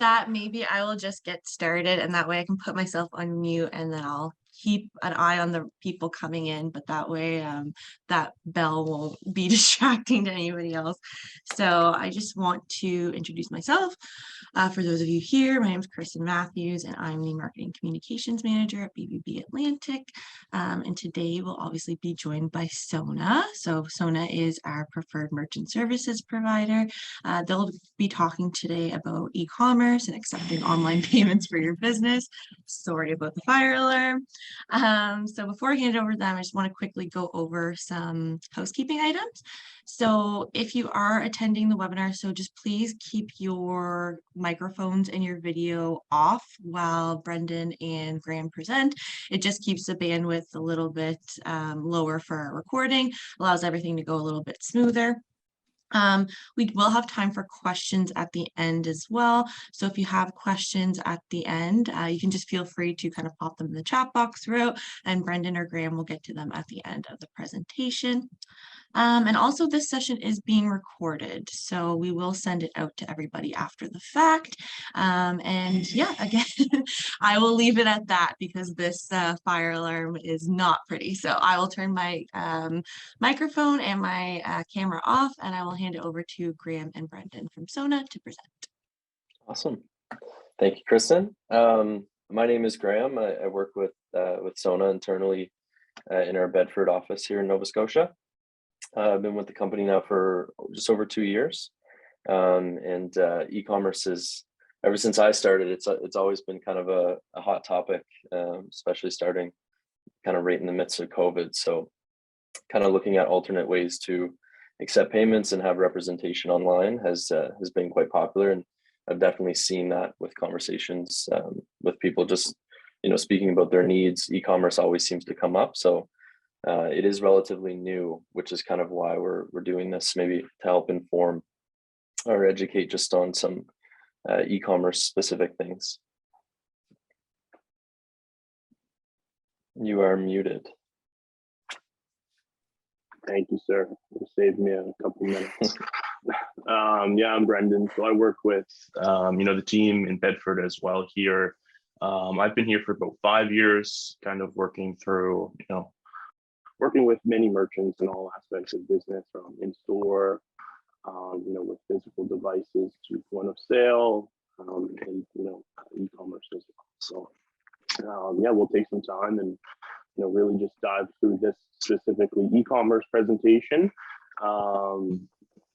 that, maybe I will just get started, and that way I can put myself on mute, and then I'll keep an eye on the people coming in, but that way that bell won't be distracting to anybody else. So I just want to introduce myself. For those of you here, my name is Kristen Matthews, and I'm the Marketing Communications Manager at BBB Atlantic. And today we'll obviously be joined by SONA. So SONA is our preferred merchant services provider. They'll be talking today about e-commerce and accepting online payments for your business. Sorry about the fire alarm. So before I hand it over to them, I just want to quickly go over some housekeeping items. So if you are attending the webinar, so just please keep your microphones and your video off while Brendan and Graham present. It just keeps the bandwidth a little bit lower for our recording, allows everything to go a little bit smoother. We will have time for questions at the end as well. So if you have questions at the end, you can just feel free to kind of pop them in the chat box throughout, and Brendan or Graham will get to them at the end of the presentation. And also this session is being recorded, so we will send it out to everybody after the fact. And yeah, again, I will leave it at that because this fire alarm is not pretty. So I will turn my microphone and my camera off, and I will hand it over to Graham and Brendan from SONA to present. Awesome. Thank you, Kristen. My name is Graham. I work with SONA internally in our Bedford office here in Nova Scotia. I've been with the company now for just over 2 years, and e-commerce is, ever since I started, it's always been kind of a hot topic, especially starting kind of right in the midst of COVID. So kind of looking at alternate ways to accept payments and have representation online has been quite popular, and I've definitely seen that with conversations with people just speaking about their needs. E-commerce always seems to come up, so it is relatively new, which is kind of why we're doing this, maybe to help inform or educate just on some e-commerce specific things. You are muted. Thank you, sir. You saved me a couple minutes. Yeah, I'm Brendan. So I work with the team in Bedford as well here. I've been here for about 5 years, kind of working through, working with many merchants in all aspects of business, from in-store, with physical devices to point of sale, and e-commerce as well. So yeah, we'll take some time and really just dive through this specifically e-commerce presentation.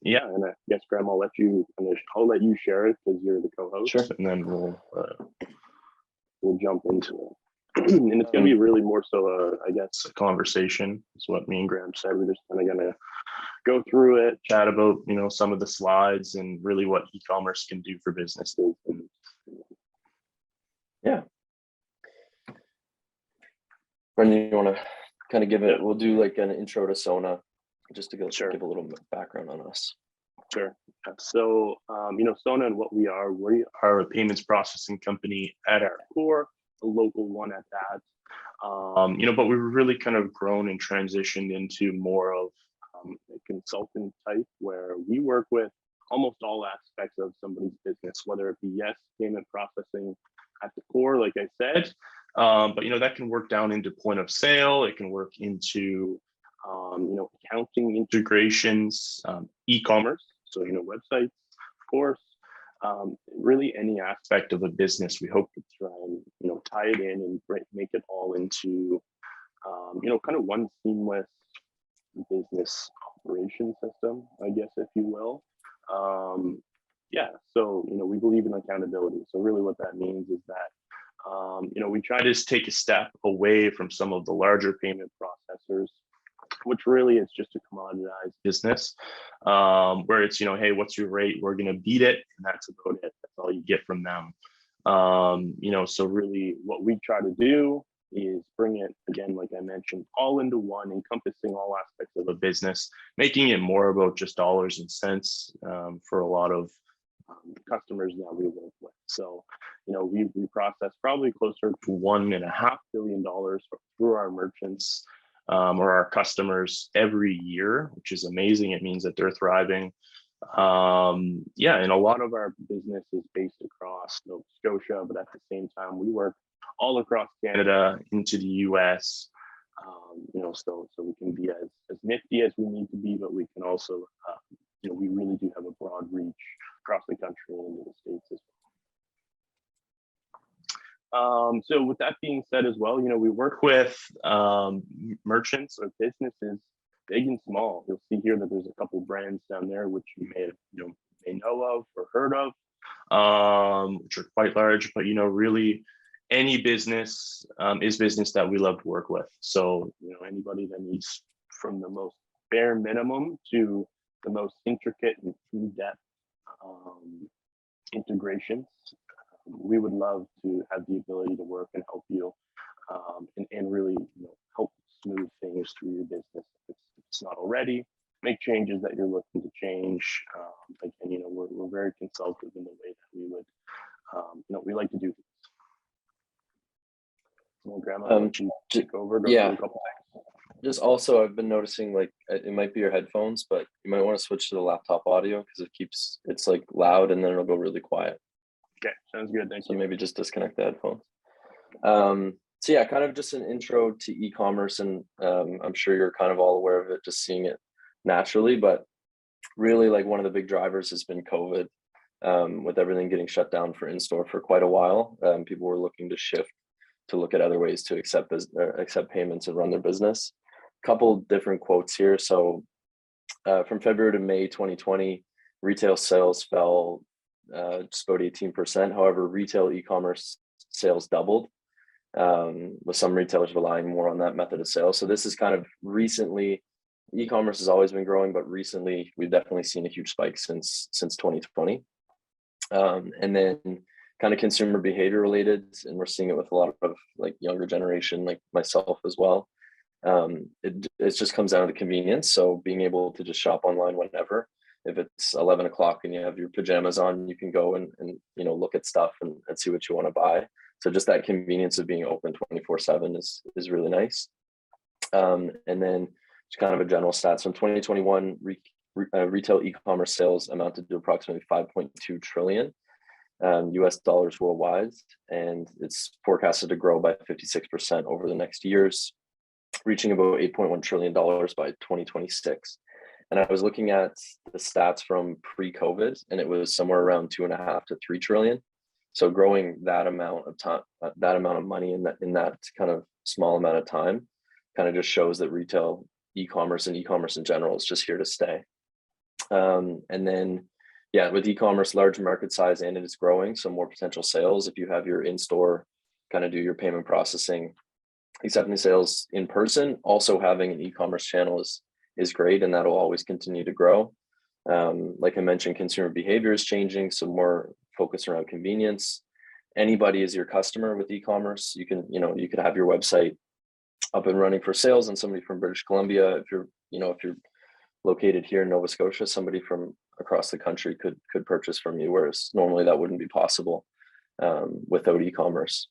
Yeah, and I guess Graham, I'll let you share it because you're the co-host. Sure. And then we'll jump into it. And it's going to be really more so I guess a conversation is what me and Graham said. We're just kind of going to go through it, chat about some of the slides and really what e-commerce can do for businesses. Yeah. Brendan, you want to kind of give it, we'll do like an intro to SONA just to give a little background on us. Sure. So, SONA and what we are a payments processing company at our core, a local one at that. But we've really kind of grown and transitioned into more of a consultant type, where we work with almost all aspects of somebody's business, whether it be payment processing at the core, like I said, but that can work down into point of sale. It can work into accounting integrations, e-commerce, so websites, of course. Really any aspect of a business, we hope to try and tie it in and make it all into kind of one seamless business operation system, I guess, if you will. Yeah, so we believe in accountability. So really what that means is that we try to take a step away from some of the larger payment processors, which really is just a commoditized business, where it's, hey, what's your rate? We're going to beat it. And that's about it. That's all you get from them. So really what we try to do is bring it, again, like I mentioned, all into one, encompassing all aspects of a business, making it more about just dollars and cents for a lot of customers that we work with. So, we process probably closer to $1.5 billion through our merchants or our customers every year, which is amazing. It means that they're thriving. Yeah, and a lot of our business is based across Nova Scotia, but at the same time, we work all across Canada into the US. So we can be as nifty as we need to be, but we can also, we really do have a broad reach across the country and into the States as well. So with that being said as well, we work with merchants or businesses, big and small. You'll see here that there's a couple brands down there which you may know of or heard of, which are quite large. But really, any business is business that we love to work with. So anybody that needs from the most bare minimum to the most intricate and in-depth integrations, we would love to have the ability to work and help you and really help smooth things through your business if it's not already. Make changes that you're looking to change. Again, we're very consultative in the way that we would, we like to do things. Well, Grandma, you take over. Go through a couple things. Just also, I've been noticing like it might be your headphones, but you might want to switch to the laptop audio because it's like loud and then it'll go really quiet. Okay, sounds good. Thank you. So maybe just disconnect the headphones. So yeah, kind of just an intro to e-commerce, and I'm sure you're kind of all aware of it, just seeing it naturally. But really, like one of the big drivers has been COVID, with everything getting shut down for in-store for quite a while. People were looking to shift to look at other ways to accept payments and run their business. Couple different quotes here. So from February to May 2020, retail sales fell just about 18%. However, retail e-commerce sales doubled, with some retailers relying more on that method of sales. So this is kind of recently, e-commerce has always been growing, but recently we've definitely seen a huge spike since 2020. And then kind of consumer behavior related, and we're seeing it with a lot of like younger generation, like myself as well. It just comes down to the convenience. So being able to just shop online whenever, if it's 11 o'clock and you have your pajamas on, you can go and look at stuff and see what you want to buy. So just that convenience of being open 24/7 is really nice. And then just kind of a general stats from 2021, retail e-commerce sales amounted to approximately 5.2 trillion US dollars worldwide, and it's forecasted to grow by 56% over the next years, reaching about $8.1 trillion by 2026. And I was looking at the stats from pre-COVID, and it was somewhere around 2.5 to 3 trillion. So growing that amount of time, that amount of money in that kind of small amount of time, kind of just shows that retail e-commerce and e-commerce in general is just here to stay. And then, yeah, with e-commerce, large market size, and it is growing, so more potential sales. If you have your in-store, kind of do your payment processing, accepting sales in person, also having an e-commerce channel is great, and that'll always continue to grow. Like I mentioned, consumer behavior is changing, so more focus around convenience. Anybody is your customer with e-commerce. You could have your website up and running for sales, and somebody from British Columbia, if you're located here in Nova Scotia, somebody from across the country could purchase from you, whereas normally that wouldn't be possible without e-commerce.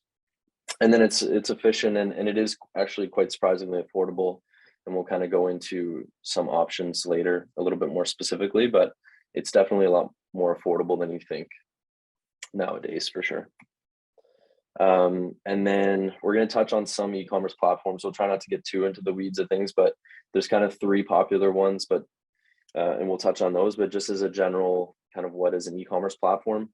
And then it's efficient, and it is actually quite surprisingly affordable. And we'll kind of go into some options later a little bit more specifically, but it's definitely a lot more affordable than you think nowadays, for sure. And then we're going to touch on some e-commerce platforms. We'll try not to get too into the weeds of things, but there's kind of 3 popular ones, but and we'll touch on those. But just as a general kind of what is an e-commerce platform,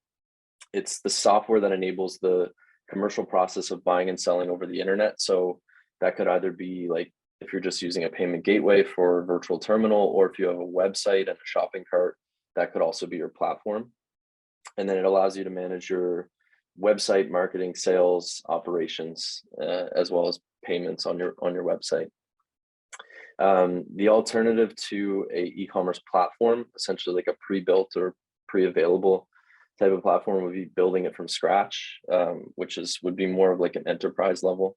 it's the software that enables the commercial process of buying and selling over the internet. So that could either be like if you're just using a payment gateway for a virtual terminal, or if you have a website and a shopping cart, that could also be your platform. And then it allows you to manage your website marketing, sales, operations, as well as payments on your website. The alternative to a e-commerce platform, essentially like a pre-built or pre-available type of platform, would be building it from scratch, which would be more of like an enterprise level,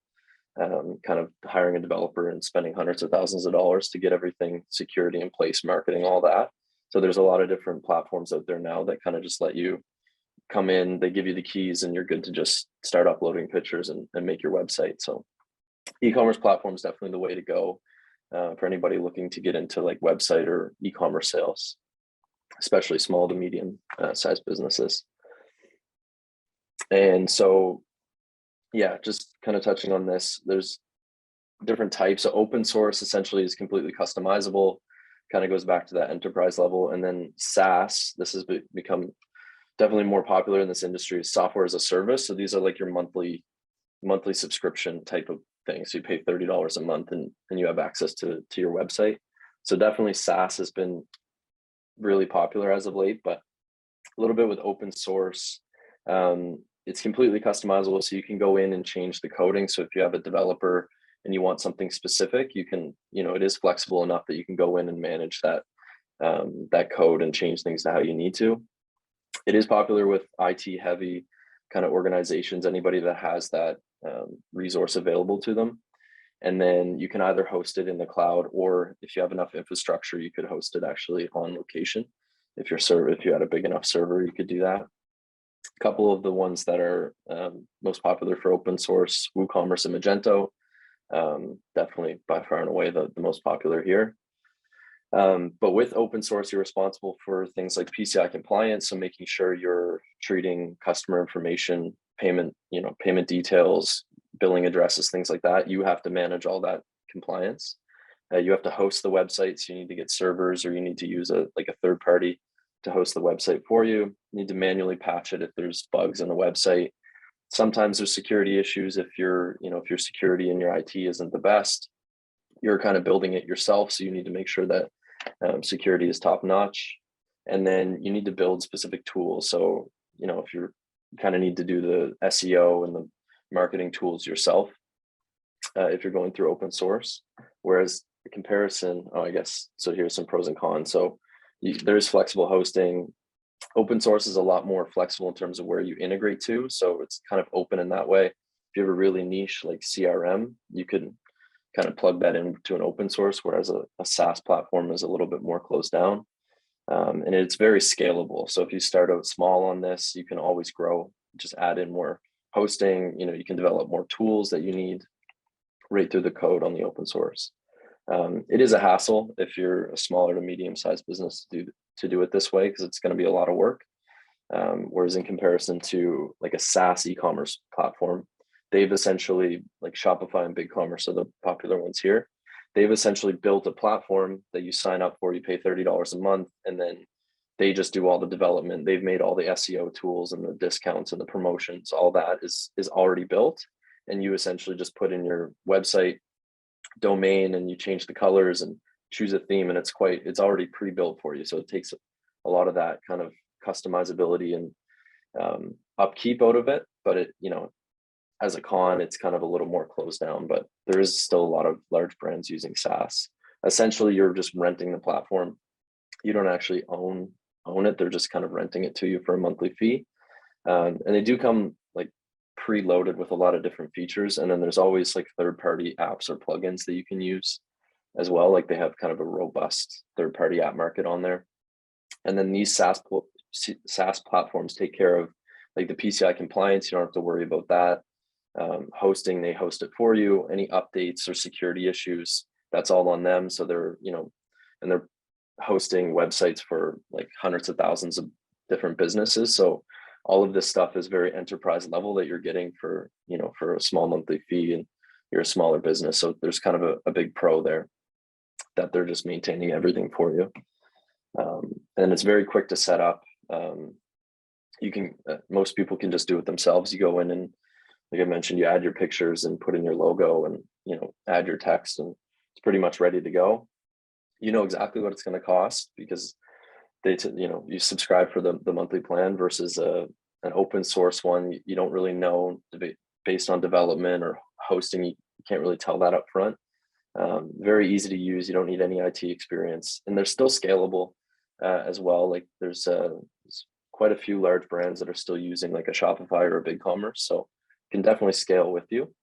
kind of hiring a developer and spending hundreds of thousands of dollars to get everything, security in place, marketing, all that. So there's a lot of different platforms out there now that kind of just let you come in, they give you the keys, and you're good to just start uploading pictures and make your website. So e-commerce platform is definitely the way to go for anybody looking to get into like website or e-commerce sales. especially small to medium sized businesses. And so, yeah, just kind of touching on this, there's different types. So open source essentially is completely customizable, kind of goes back to that enterprise level. And then SaaS, this has become definitely more popular in this industry, is software as a service. So these are like your monthly subscription type of things. So you pay $30 a month and you have access to your website. So definitely SaaS has been really popular as of late, but a little bit with open source. It's completely customizable, so you can go in and change the coding. So if you have a developer and you want something specific, you can, it is flexible enough that you can go in and manage that that code and change things to how you need to. It is popular with IT heavy kind of organizations, anybody that has that resource available to them. And then you can either host it in the cloud, or if you have enough infrastructure, you could host it actually on location. If you had a big enough server, you could do that. A couple of the ones that are most popular for open source, WooCommerce and Magento, definitely by far and away the most popular here. But with open source, you're responsible for things like PCI compliance, so making sure you're treating customer information, payment details, billing addresses, things like that. You have to manage all that compliance. You have to host the website, so you need to get servers, or you need to use a third party to host the website for you. You need to manually patch it if there's bugs in the website. Sometimes there's security issues if your security in your IT isn't the best. You're kind of building it yourself, so you need to make sure that security is top notch. And then you need to build specific tools. So, if you kind of need to do the SEO and the marketing tools yourself, if you're going through open source, whereas the comparison, I guess, so here's some pros and cons. So there's flexible hosting. Open source is a lot more flexible in terms of where you integrate to. So it's kind of open in that way. If you have a really niche like CRM, you can kind of plug that into an open source, whereas a SaaS platform is a little bit more closed down. And it's very scalable. So if you start out small on this, you can always grow, just add in more hosting, you can develop more tools that you need right through the code on the open source. It is a hassle if you're a smaller to medium sized business to do it this way, because it's going to be a lot of work. Whereas in comparison to like a SaaS e-commerce platform, they've essentially, like Shopify and BigCommerce are the popular ones here. They've essentially built a platform that you sign up for, you pay $30 a month, and then they just do all the development. They've made all the SEO tools and the discounts and the promotions. All that is already built. And you essentially just put in your website domain and you change the colors and choose a theme, and it's already pre-built for you. So it takes a lot of that kind of customizability and upkeep out of it. But it, as a con, it's kind of a little more closed down, but there is still a lot of large brands using SaaS. Essentially, you're just renting the platform. You don't actually own it. They're just kind of renting it to you for a monthly fee. And they do come like preloaded with a lot of different features. And then there's always like third-party apps or plugins that you can use as well. Like they have kind of a robust third-party app market on there. And then these SaaS platforms take care of like the PCI compliance. You don't have to worry about that. Hosting, they host it for you. Any updates or security issues, that's all on them. So they're, and they're hosting websites for like hundreds of thousands of different businesses. So all of this stuff is very enterprise level that you're getting for, for a small monthly fee, and you're a smaller business. So there's kind of a big pro there that they're just maintaining everything for you. And it's very quick to set up. You can, most people can just do it themselves. You go in and, like I mentioned, you add your pictures and put in your logo and, add your text, and it's pretty much ready to go. You know exactly what it's going to cost because you subscribe for the monthly plan versus an open source one. You don't really know based on development or hosting. You can't really tell that up front. Very easy to use. You don't need any IT experience, and they're still scalable as well. Like there's quite a few large brands that are still using like a Shopify or a BigCommerce, so can definitely scale with you.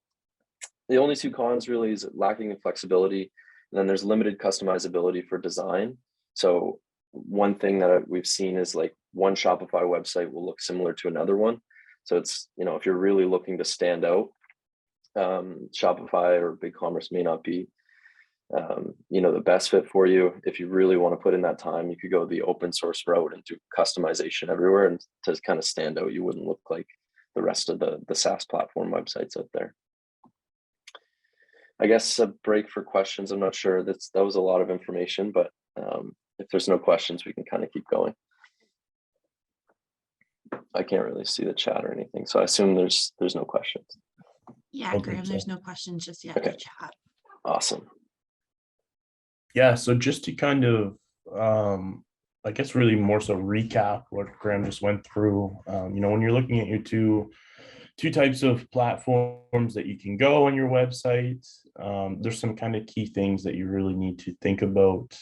The only two cons really is lacking in flexibility, and then there's limited customizability for design. So one thing that we've seen is like one Shopify website will look similar to another one. So it's, if you're really looking to stand out, Shopify or BigCommerce may not be the best fit for you. If you really want to put in that time, you could go the open source route and do customization everywhere, and to kind of stand out, you wouldn't look like the rest of the SaaS platform websites out there. I guess a break for questions. I'm not sure that was a lot of information, but if there's no questions, we can kind of keep going. I can't really see the chat or anything, so I assume there's no questions. Yeah, Graham, there's no questions just yet in the chat. Awesome. Yeah, so just to kind of, I guess really more so recap what Graham just went through, when you're looking at your two types of platforms that you can go on your website, there's some kind of key things that you really need to think about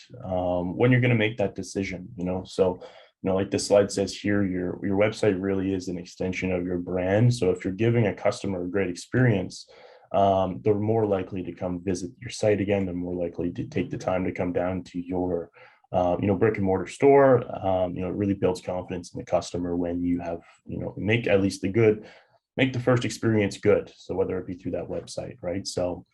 when you're going to make that decision, so like the slide says here, your website really is an extension of your brand. So if you're giving a customer a great experience, they're more likely to come visit your site again. They're more likely to take the time to come down to your brick and mortar store. It really builds confidence in the customer when you have, make at least make the first experience good. So whether it be through that website, right? So,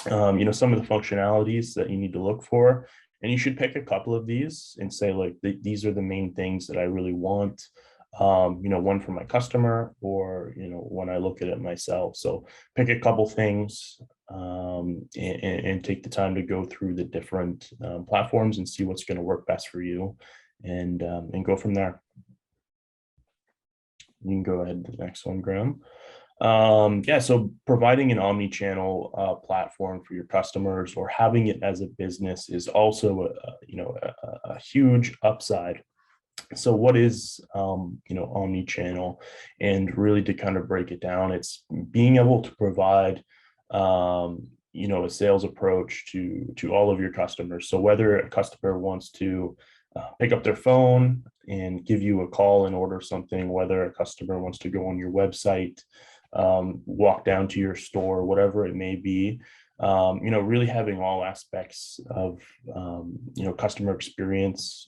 some of the functionalities that you need to look for, and you should pick a couple of these and say, like, these are the main things that I really want, one for my customer, or, when I look at it myself. So pick a couple things and take the time to go through the different platforms and see what's going to work best for you, and go from there. You can go ahead to the next one, Graham. So providing an omni-channel platform for your customers, or having it as a business, is also a huge upside. So what is omni-channel? And really, to kind of break it down, it's being able to provide a sales approach to all of your customers. So whether a customer wants to pick up their phone and give you a call and order something, whether a customer wants to go on your website, walk down to your store, whatever it may be, really having all aspects of, customer experience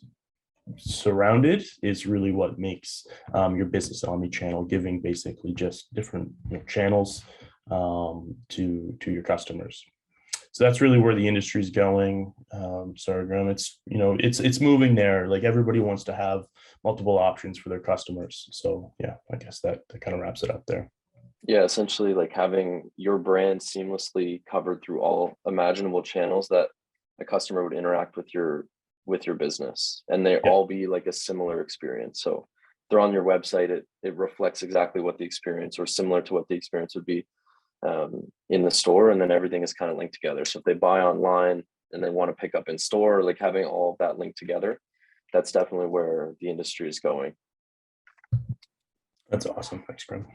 surrounded is really what makes your business omni-channel, giving basically just different channels to your customers. So that's really where the industry is going. Sorry, Graham, it's moving there. Like, everybody wants to have multiple options for their customers. So yeah, I guess that kind of wraps it up there. Yeah, essentially, like, having your brand seamlessly covered through all imaginable channels that a customer would interact with your business, and they all be like a similar experience. So they're on your website, it reflects exactly what the experience, or similar to what the experience would be in the store, and then everything is kind of linked together. So if they buy online and they want to pick up in store, like, having all of that linked together, that's definitely where the industry is going. That's awesome. Thanks, Graham.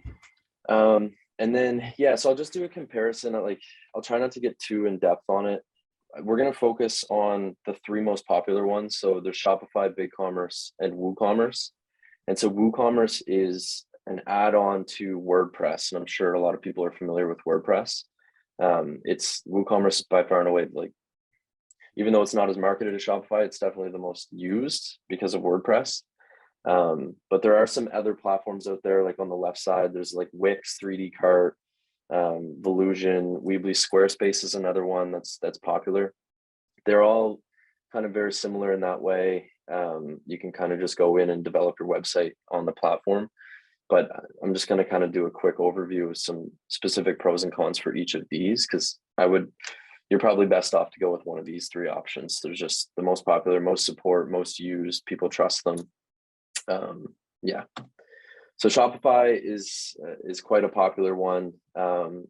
And then, so I'll just do a comparison. I'll try not to get too in depth on it. We're going to focus on the three most popular ones. So there's Shopify, BigCommerce, and WooCommerce. And so WooCommerce is an add-on to WordPress, and I'm sure a lot of people are familiar with WordPress. It's WooCommerce by far and away, like, even though it's not as marketed as Shopify, it's definitely the most used because of WordPress. But there are some other platforms out there, like on the left side, there's like Wix, 3D Cart, Volusion, Weebly. Squarespace is another one that's popular. They're all kind of very similar in that way. You can kind of just go in and develop your website on the platform. But I'm just going to kind of do a quick overview of some specific pros and cons for each of these, because you're probably best off to go with one of these three options. There's just the most popular, most support, most used, people trust them. So Shopify is quite a popular one,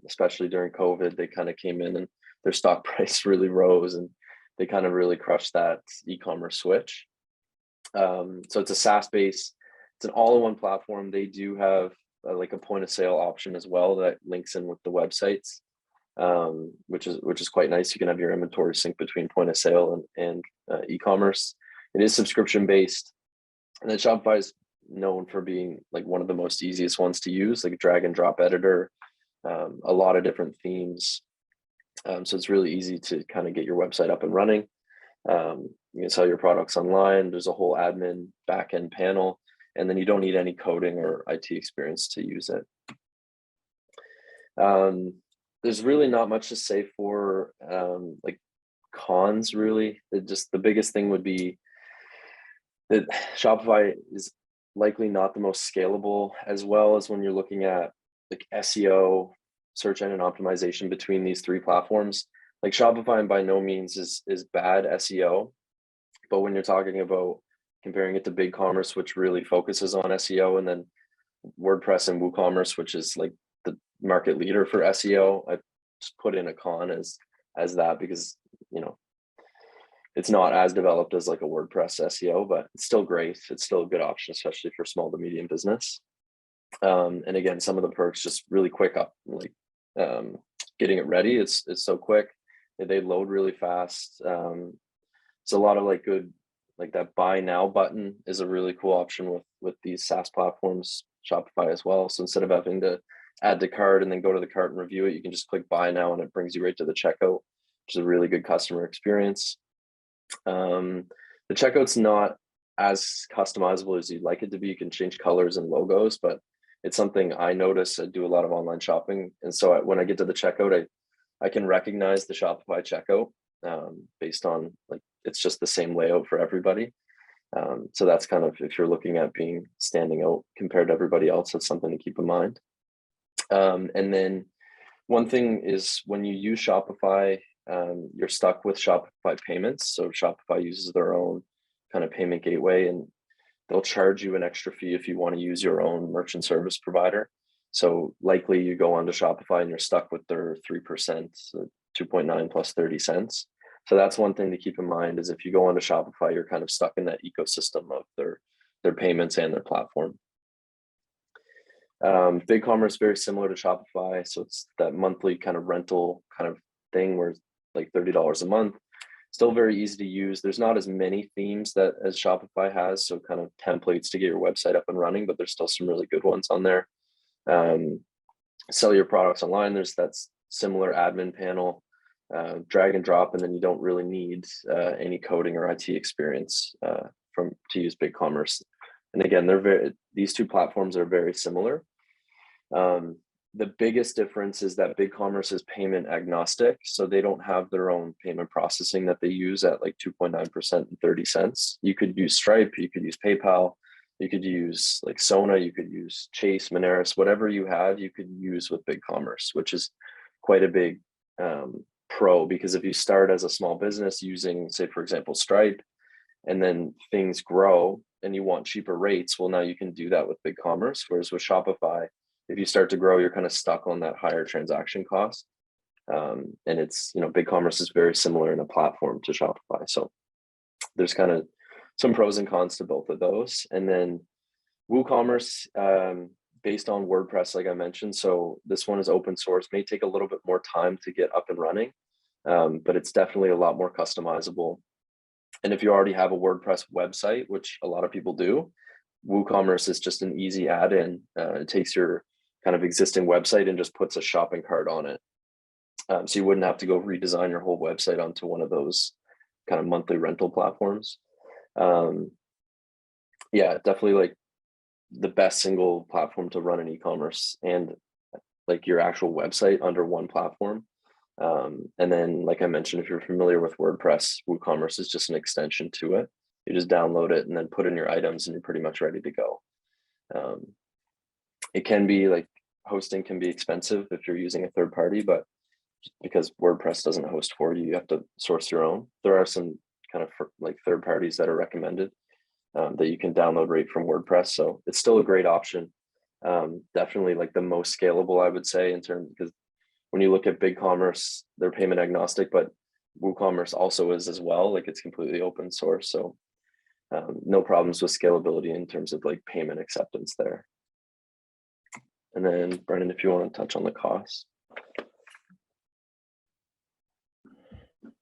especially during COVID. They kind of came in and their stock price really rose, and they kind of really crushed that e-commerce switch. So it's a SaaS-based, it's an all-in-one platform. They do have like a point of sale option as well that links in with the websites, which is quite nice. You can have your inventory sync between point of sale and e-commerce. It is subscription-based. And then Shopify is known for being like one of the most easiest ones to use, like a drag and drop editor, a lot of different themes. So it's really easy to kind of get your website up and running. You can sell your products online. There's a whole admin backend panel, and then you don't need any coding or IT experience to use it. There's really not much to say for like cons really. The biggest thing would be that Shopify is likely not the most scalable, as well as when you're looking at like SEO, search engine optimization between these three platforms. Like Shopify by no means is bad SEO, but when you're talking about comparing it to BigCommerce, which really focuses on SEO, and then WordPress and WooCommerce, which is like the market leader for SEO, I just put in a con as that, because it's not as developed as like a WordPress SEO, but it's still great. It's still a good option, especially for small to medium business. And again, some of the perks just really quick up, like getting it ready. It's so quick. They load really fast. It's a lot of like good, like that buy now button is a really cool option with these SaaS platforms, Shopify as well. So instead of having to add to cart and then go to the cart and review it, you can just click buy now and it brings you right to the checkout, which is a really good customer experience. The checkout's not as customizable as you'd like it to be. You can change colors and logos, but it's something I notice. I do a lot of online shopping, and so when I get to the checkout, I can recognize the Shopify checkout based on like it's just the same layout for everybody. So that's kind of, if you're looking at being standing out compared to everybody else, that's something to keep in mind. And then one thing is when you use Shopify, you're stuck with Shopify payments. So Shopify uses their own kind of payment gateway, and they'll charge you an extra fee if you want to use your own merchant service provider. So likely you go onto Shopify and you're stuck with their 3%, so 2.9 plus 30 cents. So that's one thing to keep in mind, is if you go onto Shopify, you're kind of stuck in that ecosystem of their payments and their platform. BigCommerce, very similar to Shopify. So it's that monthly kind of rental kind of thing where it's like $30 a month. Still very easy to use. There's not as many themes as Shopify has, so kind of templates to get your website up and running, but there's still some really good ones on there. Sell your products online. There's that similar admin panel, drag and drop, and then you don't really need any coding or IT experience to use BigCommerce. And again, these two platforms are very similar. The biggest difference is that BigCommerce is payment agnostic, so they don't have their own payment processing that they use at like 2.9% and 30 cents. You could use Stripe, you could use PayPal, you could use like SONA, you could use Chase, Moneris, whatever you have, you could use with BigCommerce, which is quite a big pro, because if you start as a small business using, say, for example, Stripe, and then things grow and you want cheaper rates, well, now you can do that with BigCommerce. Whereas with Shopify, if you start to grow, you're kind of stuck on that higher transaction cost. And it's, BigCommerce is very similar in a platform to Shopify. So there's kind of some pros and cons to both of those. And then WooCommerce, based on WordPress, like I mentioned. So this one is open source, may take a little bit more time to get up and running, but it's definitely a lot more customizable. And if you already have a WordPress website, which a lot of people do, WooCommerce is just an easy add-in. It takes your kind of existing website and just puts a shopping cart on it. So you wouldn't have to go redesign your whole website onto one of those kind of monthly rental platforms. Yeah, definitely like the best single platform to run an e-commerce and like your actual website under one platform. And then, like I mentioned, if you're familiar with WordPress, WooCommerce is just an extension to it. You just download it and then put in your items and you're pretty much ready to go. It can be like hosting can be expensive if you're using a third party, but because WordPress doesn't host for you, you have to source your own. There are some kind of like third parties that are recommended that you can download right from WordPress. So it's still a great option. Definitely like the most scalable, I would say, in terms, because when you look at BigCommerce, they're payment agnostic, but WooCommerce also is as well. Like it's completely open source. So no problems with scalability in terms of like payment acceptance there. And then Brendan, if you want to touch on the costs.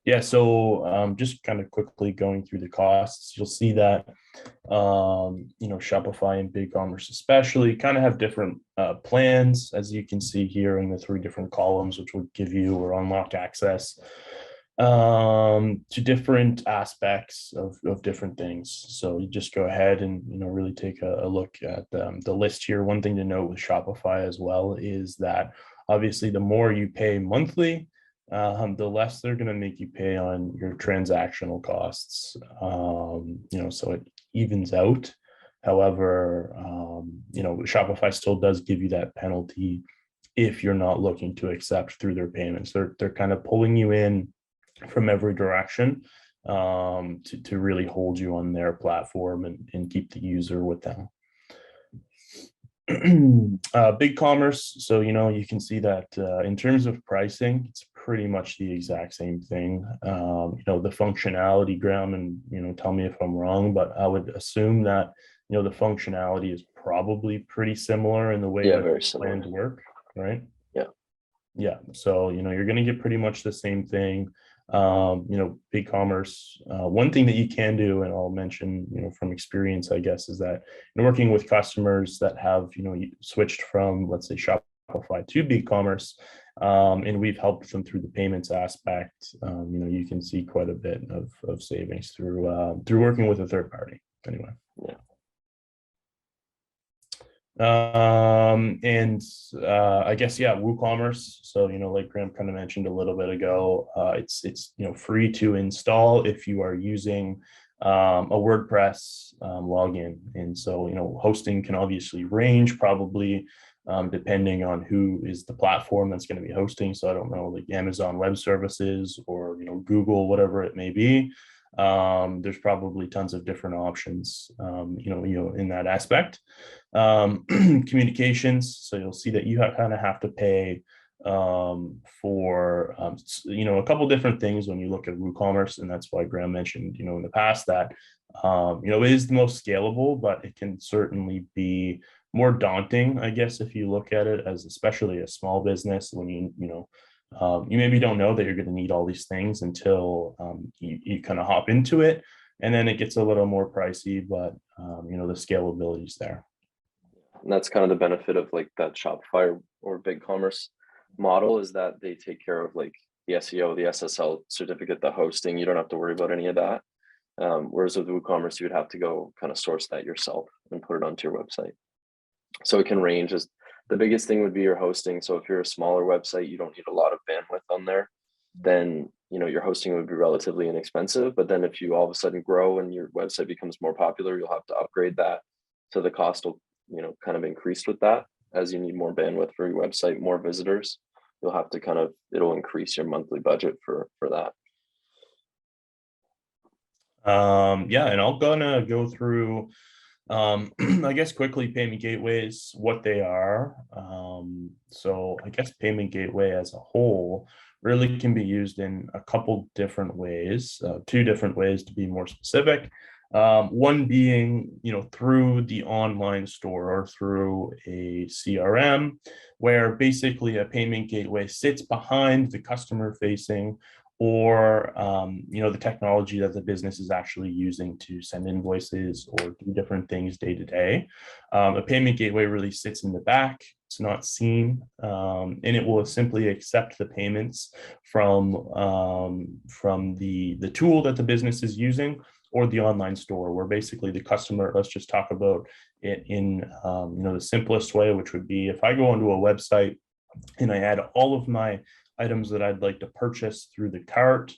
Yeah, so just kind of quickly going through the costs, you'll see that, Shopify and BigCommerce especially kind of have different plans, as you can see here in the 3 different columns, which will give you or unlock access to different aspects of different things. So you just go ahead and, really take a look at the list here. One thing to note with Shopify as well is that obviously the more you pay monthly, the less they're going to make you pay on your transactional costs. So it evens out. However, Shopify still does give you that penalty if you're not looking to accept through their payments. They're kind of pulling you in from every direction to really hold you on their platform and keep the user with them. BigCommerce. So, you can see that in terms of pricing, it's pretty much the exact same thing. The functionality, Graham, and, tell me if I'm wrong, but I would assume that, the functionality is probably pretty similar in the way that very similar. plans work, right? Yeah. Yeah. So, you're going to get pretty much the same thing. BigCommerce, one thing that you can do, and I'll mention, from experience, I guess, is that working with customers that have, switched from, let's say, Shopify to BigCommerce, and we've helped them through the payments aspect. You can see quite a bit of savings through working with a third party. Anyway. Yeah. I guess, WooCommerce. So, like Graham kind of mentioned a little bit ago, it's free to install if you are using a WordPress login. And so, hosting can obviously range probably depending on who is the platform that's going to be hosting. So I don't know, like Amazon Web Services or, Google, whatever it may be. There's probably tons of different options, in that aspect. Communications. So you'll see that you kind of have to pay for, a couple different things when you look at WooCommerce. And that's why Graham mentioned, in the past that, it is the most scalable, but it can certainly be more daunting, I guess, if you look at it as especially a small business when you maybe don't know that you're going to need all these things until you kind of hop into it, and then it gets a little more pricey, but the scalability is there. And that's kind of the benefit of like that Shopify or BigCommerce model, is that they take care of like the SEO, the SSL certificate, the hosting. You don't have to worry about any of that. Whereas with WooCommerce, you would have to go kind of source that yourself and put it onto your website. So it can range. As the biggest thing would be your hosting. So if you're a smaller website, you don't need a lot of bandwidth on there, then your hosting would be relatively inexpensive. But then if you all of a sudden grow and your website becomes more popular, you'll have to upgrade that. So the cost will kind of increase with that. As you need more bandwidth for your website, more visitors, you'll have to it'll increase your monthly budget for that. And I'm gonna go through I guess quickly payment gateways, what they are. So I guess payment gateway as a whole really can be used in a couple different ways, two different ways to be more specific. One being, through the online store or through a CRM, where basically a payment gateway sits behind the customer facing or the technology that the business is actually using to send invoices or do different things day to day. A payment gateway really sits in the back. It's not seen, and it will simply accept the payments from the tool that the business is using or the online store, where basically the customer, let's just talk about it in the simplest way, which would be if I go onto a website and I add all of my items that I'd like to purchase through the cart.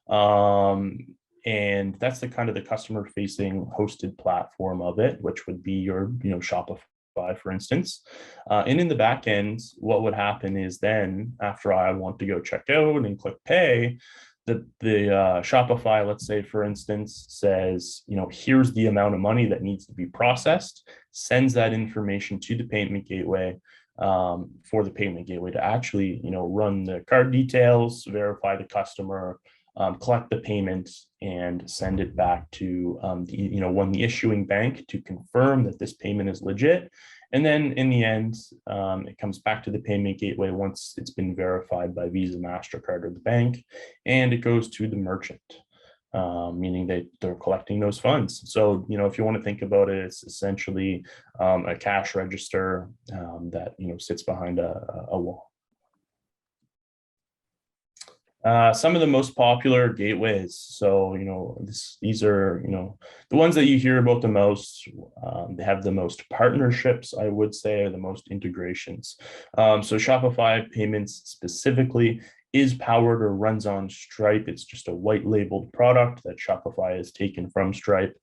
And that's the kind of the customer facing hosted platform of it, which would be your, Shopify, for instance. And in the back end, what would happen is then after I want to go check out and click pay, the Shopify, let's say, for instance, says, here's the amount of money that needs to be processed, sends that information to the payment gateway, for the payment gateway to actually, run the card details, verify the customer, collect the payment, and send it back to the issuing bank to confirm that this payment is legit. And then in the end, it comes back to the payment gateway once it's been verified by Visa, MasterCard, or the bank, and it goes to the merchant. Meaning they're collecting those funds. So, if you want to think about it, it's essentially a cash register that, sits behind a wall. Some of the most popular gateways. So, these are, the ones that you hear about the most. They have the most partnerships, I would say, or the most integrations. So Shopify Payments specifically is powered or runs on Stripe. It's just a white labeled product that Shopify has taken from Stripe.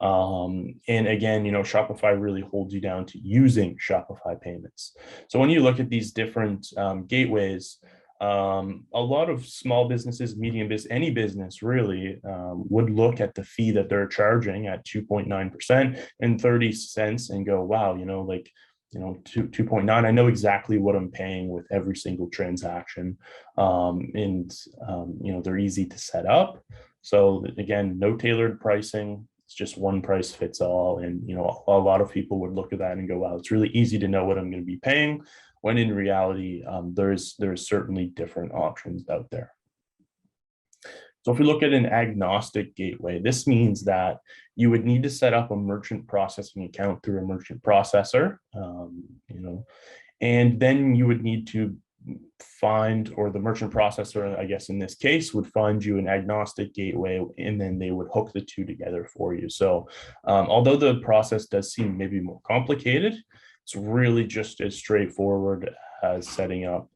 And again, Shopify really holds you down to using Shopify payments. So when you look at these different gateways, a lot of small businesses, medium business, any business really would look at the fee that they're charging at 2.9% and 30 cents and go, wow, 2.9, I know exactly what I'm paying with every single transaction. They're easy to set up. So again, no tailored pricing. It's just one price fits all. And, a lot of people would look at that and go, wow, it's really easy to know what I'm going to be paying. When in reality, there's certainly different options out there. So if we look at an agnostic gateway, this means that you would need to set up a merchant processing account through a merchant processor, and then you would need to find, or the merchant processor, I guess in this case, would find you an agnostic gateway, and then they would hook the two together for you. So although the process does seem maybe more complicated, it's really just as straightforward as setting up,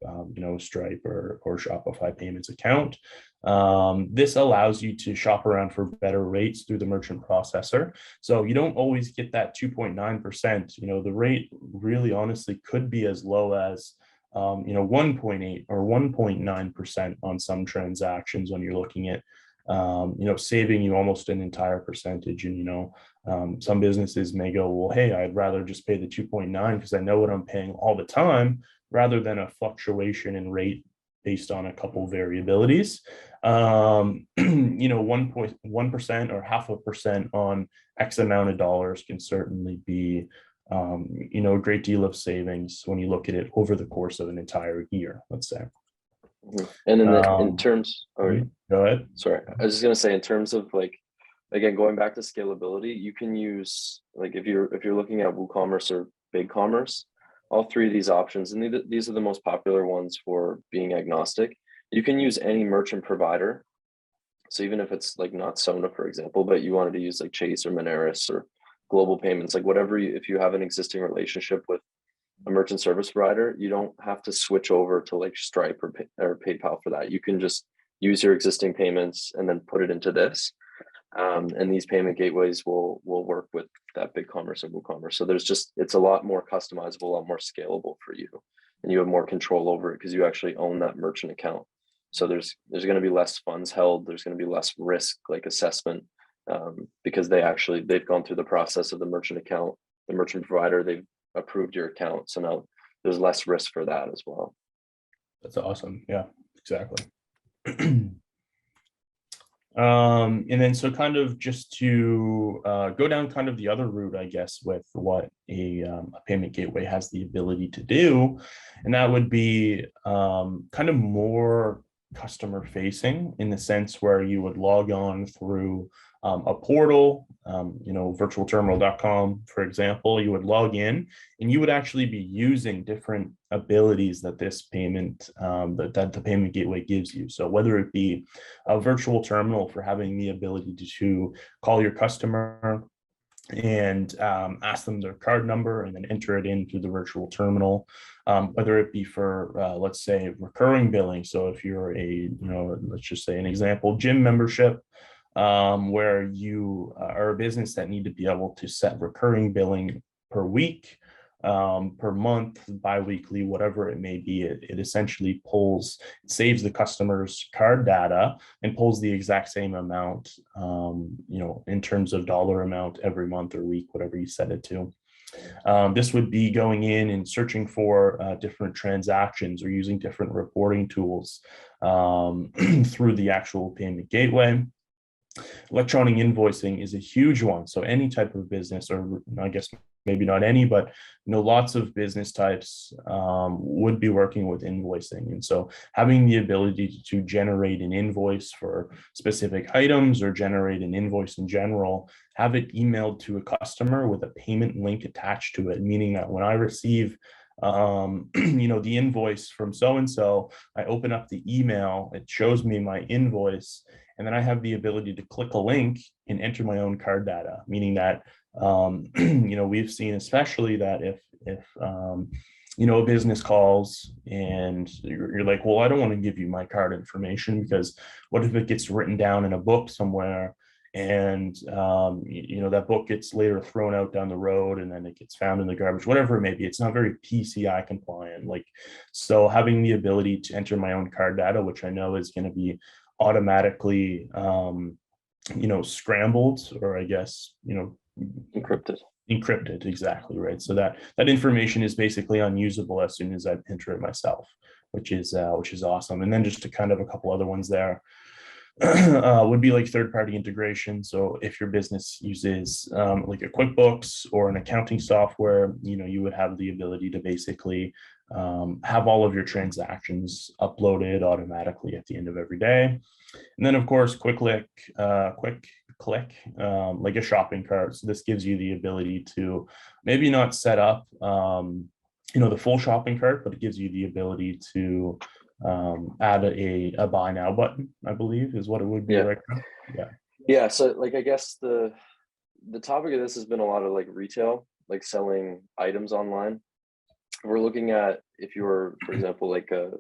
Stripe or Shopify payments account. This allows you to shop around for better rates through the merchant processor. So you don't always get that 2.9%. The rate really honestly could be as low as 1.8 or 1.9% on some transactions when you're looking at saving you almost an entire percentage. And some businesses may go, well, hey, I'd rather just pay the 2.9 because I know what I'm paying all the time, rather than a fluctuation in rate based on a couple variabilities. 1.1% or 0.5% on X amount of dollars can certainly be a great deal of savings when you look at it over the course of an entire year, let's say. And in terms, go ahead. Sorry, I was just gonna say, in terms of again, going back to scalability, you can use, if you're looking at WooCommerce or BigCommerce, all three of these options, and these are the most popular ones for being agnostic. You can use any merchant provider. So even if it's not SONA, for example, but you wanted to use Chase or Moneris or Global Payments, whatever, if you have an existing relationship with a merchant service provider, you don't have to switch over to Stripe or PayPal for that. You can just use your existing payments and then put it into this. And these payment gateways will work with that BigCommerce or WooCommerce. So it's a lot more customizable, a lot more scalable for you, and you have more control over it because you actually own that merchant account. So there's going to be less funds held. There's going to be less risk, assessment, because they've gone through the process of the merchant account, the merchant provider, they've approved your account. So now there's less risk for that as well. That's awesome. Yeah, exactly. And then so kind of just to go down kind of the other route, I guess, with what a payment gateway has the ability to do, and that would be kind of more customer facing, in the sense where you would log on through a portal, virtualterminal.com, for example. You would log in and you would actually be using different abilities that this payment, that the payment gateway gives you. So whether it be a virtual terminal for having the ability to call your customer and ask them their card number and then enter it in through the virtual terminal, whether it be for, let's say, recurring billing. So if you're let's just say an example, gym membership, where you are a business that need to be able to set recurring billing per week, per month, bi-weekly, whatever it may be, it essentially saves the customer's card data and pulls the exact same amount, in terms of dollar amount every month or week, whatever you set it to. This would be going in and searching for different transactions or using different reporting tools through the actual payment gateway. Electronic invoicing is a huge one. So any type of business, or I guess maybe not any, but lots of business types would be working with invoicing. And so having the ability to generate an invoice for specific items or generate an invoice in general, have it emailed to a customer with a payment link attached to it, meaning that when I receive the invoice from so-and-so, I open up the email, it shows me my invoice, and then I have the ability to click a link and enter my own card data, meaning that, we've seen especially that if a business calls and you're like, well, I don't want to give you my card information because what if it gets written down in a book somewhere and that book gets later thrown out down the road and then it gets found in the garbage, whatever it may be. It's not very PCI compliant. Like, so having the ability to enter my own card data, which I know is going to be automatically scrambled, or I guess encrypted, exactly, right? So that information is basically unusable as soon as I enter it myself, which is awesome. And then just to kind of a couple other ones there would be like third-party integration. So if your business uses like a QuickBooks or an accounting software, you would have the ability to basically have all of your transactions uploaded automatically at the end of every day. And then of course, quick click, like a shopping cart. So this gives you the ability to maybe not set up, the full shopping cart, but it gives you the ability to add a buy now button, I believe is what it would be right now. Yeah. So like, I guess the topic of this has been a lot of like retail, like selling items online. We're looking at, if you were, for example, like a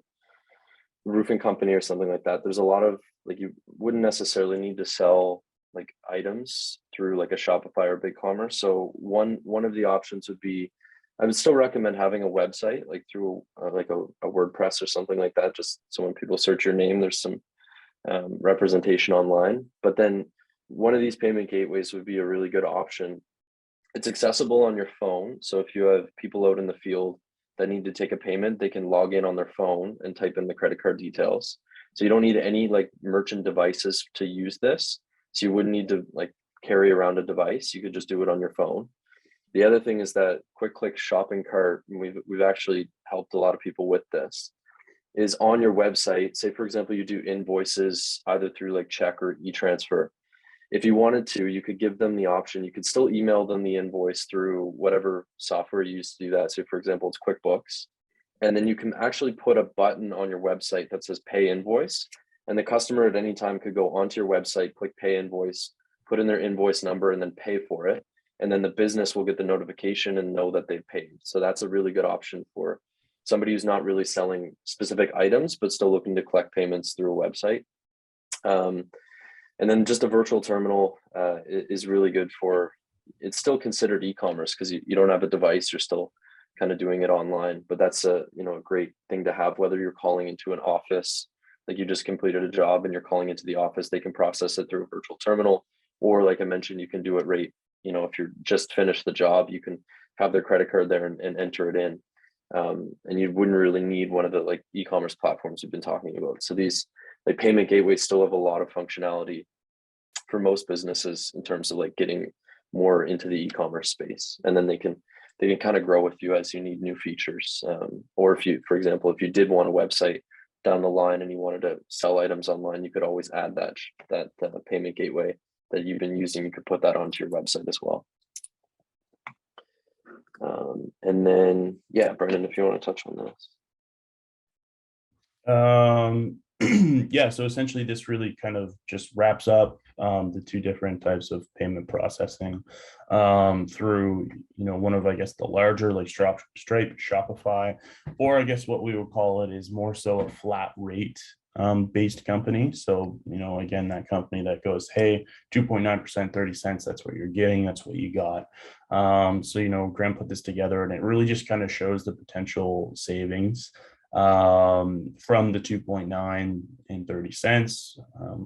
roofing company or something like that, there's a lot of like, you wouldn't necessarily need to sell like items through like a Shopify or BigCommerce. So one of the options would be, I would still recommend having a website like through like a WordPress or something like that, just so when people search your name, there's some representation online. But then one of these payment gateways would be a really good option. It's accessible on your phone. So if you have people out in the field that need to take a payment, they can log in on their phone and type in the credit card details. So you don't need any like merchant devices to use this. So you wouldn't need to like carry around a device. You could just do it on your phone. The other thing is that quick click shopping cart, we've actually helped a lot of people with this, is on your website. Say, for example, you do invoices either through like check or e-transfer. If you wanted to, you could give them the option. You could still email them the invoice through whatever software you use to do that. So for example, it's QuickBooks. And then you can actually put a button on your website that says pay invoice. And the customer at any time could go onto your website, click pay invoice, put in their invoice number and then pay for it. And then the business will get the notification and know that they've paid. So that's a really good option for somebody who's not really selling specific items, but still looking to collect payments through a website. And then just a virtual terminal is really good for, it's still considered e-commerce because you don't have a device, you're still kind of doing it online, but that's a great thing to have, whether you're calling into an office, like you just completed a job and you're calling into the office, they can process it through a virtual terminal. Or like I mentioned, you can do it right, if you're just finished the job, you can have their credit card there and enter it in. And you wouldn't really need one of the like e-commerce platforms we've been talking about. So these like payment gateways still have a lot of functionality for most businesses in terms of like getting more into the e-commerce space. And then they can kind of grow with you as you need new features. Or if you, for example, if you did want a website down the line and you wanted to sell items online, you could always add that payment gateway that you've been using. You could put that onto your website as well. And then, yeah, Brendan, if you want to touch on this. Yeah, so essentially this really kind of just wraps up the two different types of payment processing through, one of, I guess, the larger like Stripe, Shopify, or I guess what we would call it is more so a flat rate based company. So, again, that company that goes, hey, 2.9%, 30 cents, that's what you're getting, that's what you got. So, Graham put this together and it really just kind of shows the potential savings from the 2.9 and 30 cents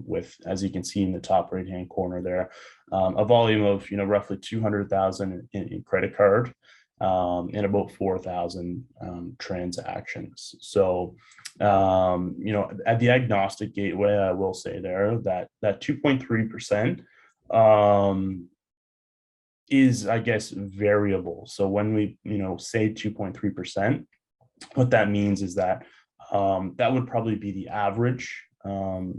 with, as you can see in the top right hand corner there, a volume of roughly 200,000 in credit card and about 4,000 transactions. So at the agnostic gateway, I will say there that 2.3% is, I guess, variable. So when we say 2.3%, what that means is that that would probably be the average,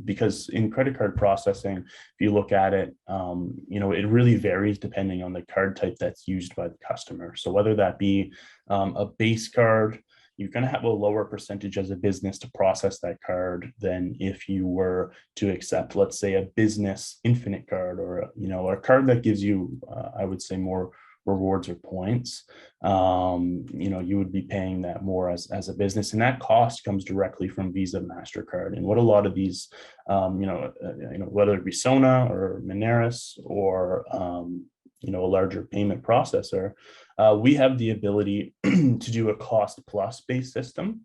because in credit card processing, if you look at it, it really varies depending on the card type that's used by the customer. So whether that be a base card, you're going to have a lower percentage as a business to process that card than if you were to accept, let's say, a business infinite card, or a card that gives you, I would say, more rewards or points, you would be paying that more as a business, and that cost comes directly from Visa, MasterCard. And what a lot of these, whether it be Sona or Moneris or a larger payment processor, we have the ability to do a cost plus based system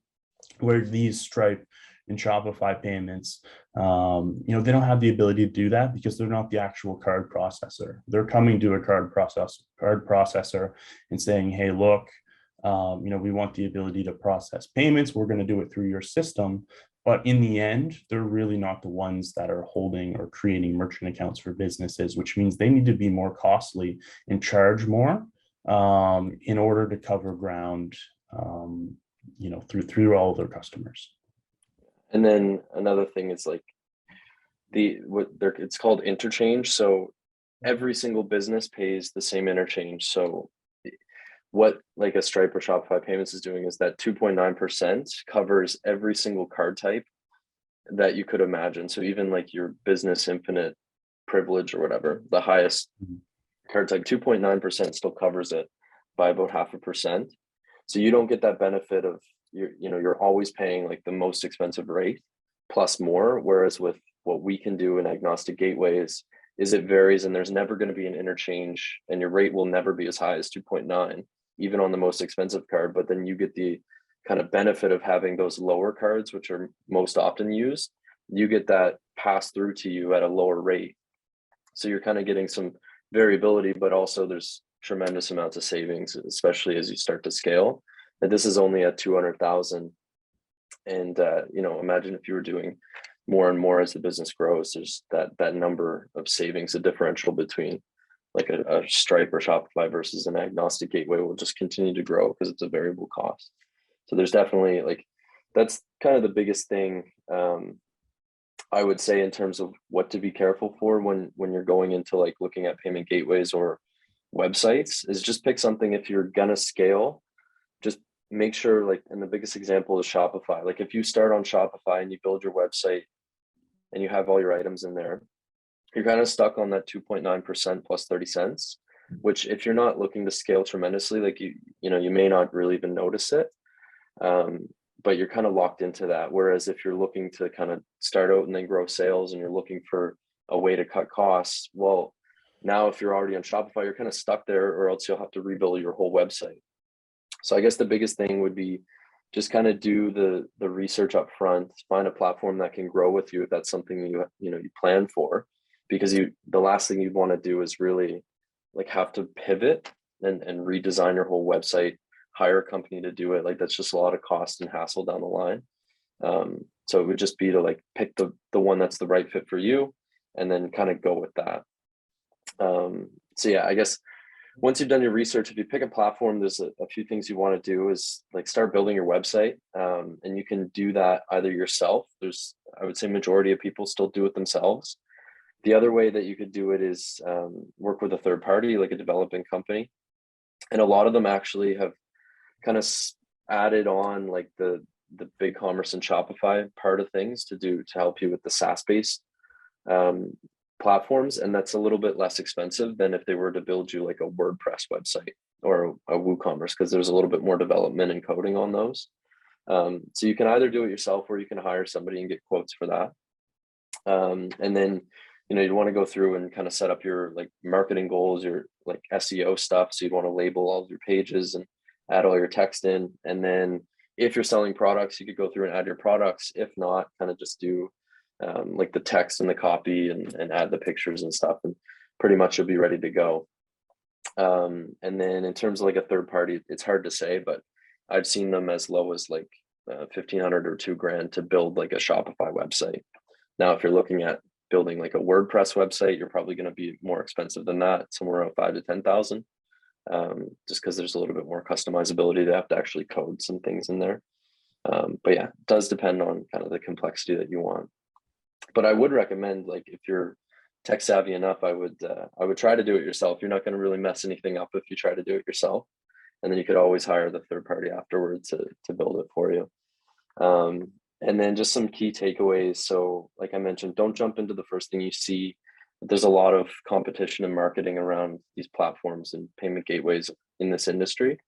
where these Stripe and Shopify payments, they don't have the ability to do that because they're not the actual card processor. They're coming to a card processor and saying, hey, look, we want the ability to process payments. We're going to do it through your system. But in the end, they're really not the ones that are holding or creating merchant accounts for businesses, which means they need to be more costly and charge more in order to cover ground, through all of their customers. And then another thing is like it's called interchange. So every single business pays the same interchange. So what like a Stripe or Shopify payments is doing is that 2.9% covers every single card type that you could imagine. So even like your business infinite privilege or whatever, the highest card type, 2.9% still covers it by about 0.5%. So you don't get that benefit of you're always paying like the most expensive rate plus more. Whereas with what we can do in agnostic gateways is it varies, and there's never going to be an interchange, and your rate will never be as high as 2.9, even on the most expensive card. But then you get the kind of benefit of having those lower cards, which are most often used. You get that passed through to you at a lower rate. So you're kind of getting some variability, but also there's tremendous amounts of savings, especially as you start to scale. And this is only at 200,000. And, imagine if you were doing more and more as the business grows, there's that number of savings, the differential between like a Stripe or Shopify versus an agnostic gateway will just continue to grow because it's a variable cost. So there's definitely that's kind of the biggest thing I would say in terms of what to be careful for when you're going into like looking at payment gateways or websites is just pick something. If you're gonna scale, just make sure and the biggest example is Shopify. Like if you start on Shopify and you build your website and you have all your items in there, you're kind of stuck on that 2.9% plus 30 cents, which if you're not looking to scale tremendously, you may not really even notice it. But you're kind of locked into that. Whereas if you're looking to kind of start out and then grow sales and you're looking for a way to cut costs, well, now if you're already on Shopify, you're kind of stuck there, or else you'll have to rebuild your whole website. So I guess the biggest thing would be just kind of do the research up front, find a platform that can grow with you if that's something you plan for, because the last thing you'd want to do is really have to pivot and redesign your whole website, hire a company to do it. That's just a lot of cost and hassle down the line. So it would just be to pick the one that's the right fit for you and then kind of go with that. So yeah, I guess once you've done your research, if you pick a platform, there's a few things you want to do is start building your website. And you can do that either yourself. I would say majority of people still do it themselves. The other way that you could do it is work with a third party, like a developing company. And a lot of them actually have kind of added on the BigCommerce and Shopify part of things to help you with the SaaS-based platforms. And that's a little bit less expensive than if they were to build you a WordPress website or a WooCommerce, because there's a little bit more development and coding on those. So you can either do it yourself or you can hire somebody and get quotes for that. And then, you'd want to go through and kind of set up your marketing goals, your SEO stuff. So you'd want to label all of your pages and add all your text in. And then if you're selling products, you could go through and add your products. If not, kind of just do the text and the copy and add the pictures and stuff, and pretty much you'll be ready to go. And then in terms of a third party, it's hard to say, but I've seen them as low as $1,500 or $2,000 to build a Shopify website. Now, if you're looking at building a WordPress website, you're probably going to be more expensive than that, somewhere around $5,000 to $10,000, just because there's a little bit more customizability. They have to actually code some things in there. But yeah, it does depend on kind of the complexity that you want. But I would recommend, if you're tech savvy enough, I would try to do it yourself. You're not going to really mess anything up if you try to do it yourself, and then you could always hire the third party afterwards to build it for you. And then just some key takeaways. So like I mentioned, don't jump into the first thing you see there's a lot of competition and marketing around these platforms and payment gateways in this industry.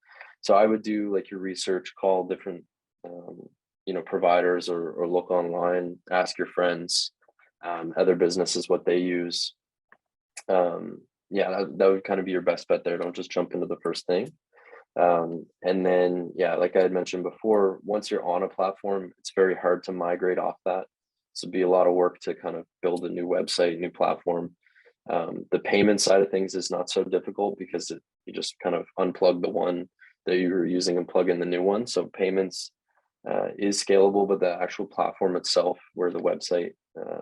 So I would do like your research, call different providers, or look online, ask your friends, other businesses what they use. Yeah, that would kind of be your best bet there. Don't just jump into the first thing. And then, yeah, like I had mentioned before, once you're on a platform, it's very hard to migrate off that. So it'd be a lot of work to kind of build a new website, new platform. The payment side of things is not so difficult because you just kind of unplug the one that you were using and plug in the new one. So payments is scalable, but the actual platform itself, where the website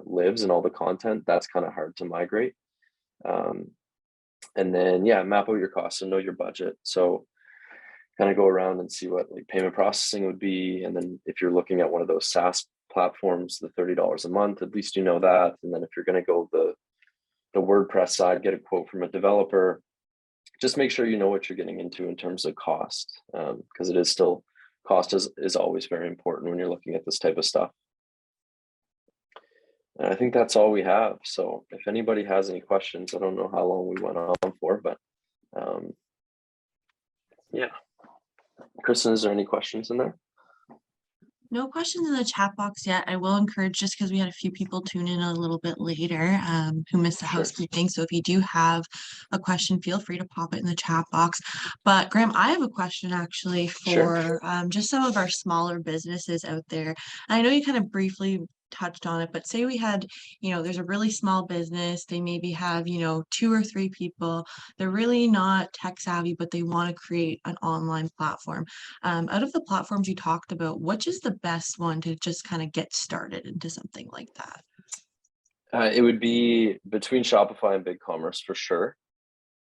lives and all the content, that's kind of hard to migrate. And then, yeah, map out your costs and know your budget. So kind of go around and see what like payment processing would be. And then if you're looking at one of those SaaS platforms, the $30 a month, at least you know that. And then if you're going to go the WordPress side, get a quote from a developer. Just make sure you know what you're getting into in terms of cost, because it is still, cost is always very important when you're looking at this type of stuff. And I think that's all we have. So if anybody has any questions, I don't know how long we went on for, but yeah. Kristen, is there any questions in there? No questions in the chat box yet. I will encourage, just because we had a few people tune in a little bit later who missed the Sure. housekeeping. So if you do have a question, feel free to pop it in the chat box. But Graham, I have a question actually for Sure. just some of our smaller businesses out there. I know you kind of briefly touched on it, but say we had, there's a really small business, they maybe have, 2 or 3 people, they're really not tech savvy, but they want to create an online platform. Out of the platforms you talked about, which is the best one to just kind of get started into something like that? It would be between Shopify and BigCommerce for sure,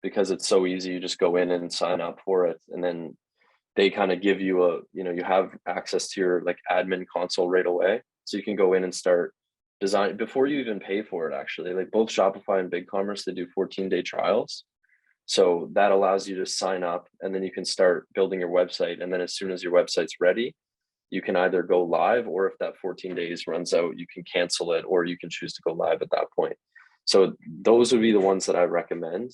because it's so easy. You just go in and sign up for it, and then they kind of give you you have access to your like admin console right away. So you can go in and start design before you even pay for it. Actually, like both Shopify and BigCommerce, they do 14-day trials. So that allows you to sign up, and then you can start building your website. And then as soon as your website's ready, you can either go live, or if that 14 days runs out, you can cancel it, or you can choose to go live at that point. So those would be the ones that I recommend.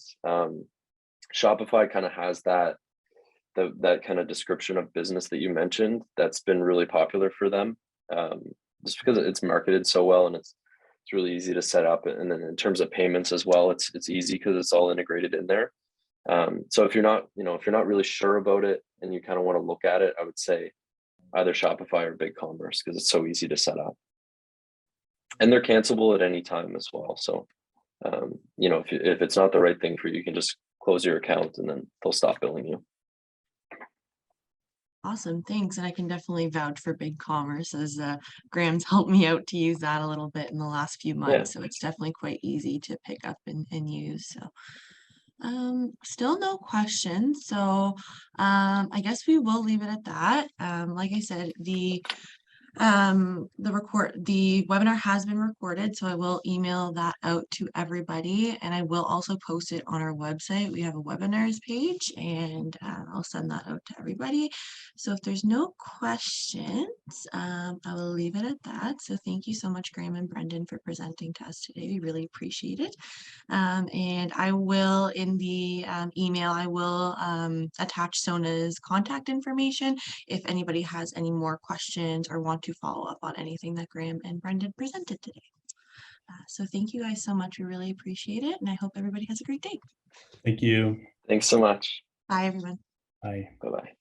Shopify kind of has that kind of description of business that you mentioned. That's been really popular for them, just because it's marketed so well, and it's really easy to set up. And then in terms of payments as well, it's easy because it's all integrated in there. So if you're not really sure about it and you kind of want to look at it, I would say either Shopify or BigCommerce, because it's so easy to set up, and they're cancelable at any time as well. So if it's not the right thing for you, you can just close your account and then they'll stop billing you. Awesome, thanks. And I can definitely vouch for BigCommerce, as Graham's helped me out to use that a little bit in the last few months. So it's definitely quite easy to pick up and use. So still no questions. So I guess we will leave it at that. Like I said, the webinar has been recorded, so I will email that out to everybody, and I will also post it on our website. We have a webinars page, and I'll send that out to everybody. So if there's no questions, I will leave it at that. So thank you so much, Graham and Brendan, for presenting to us today. We really appreciate it. And I will, in the email, I will attach SONA's contact information if anybody has any more questions or want to follow up on anything that Graham and Brendan presented today. So thank you guys so much. We really appreciate it. And I hope everybody has a great day. Thank you. Thanks so much. Bye, everyone. Bye. Bye-bye.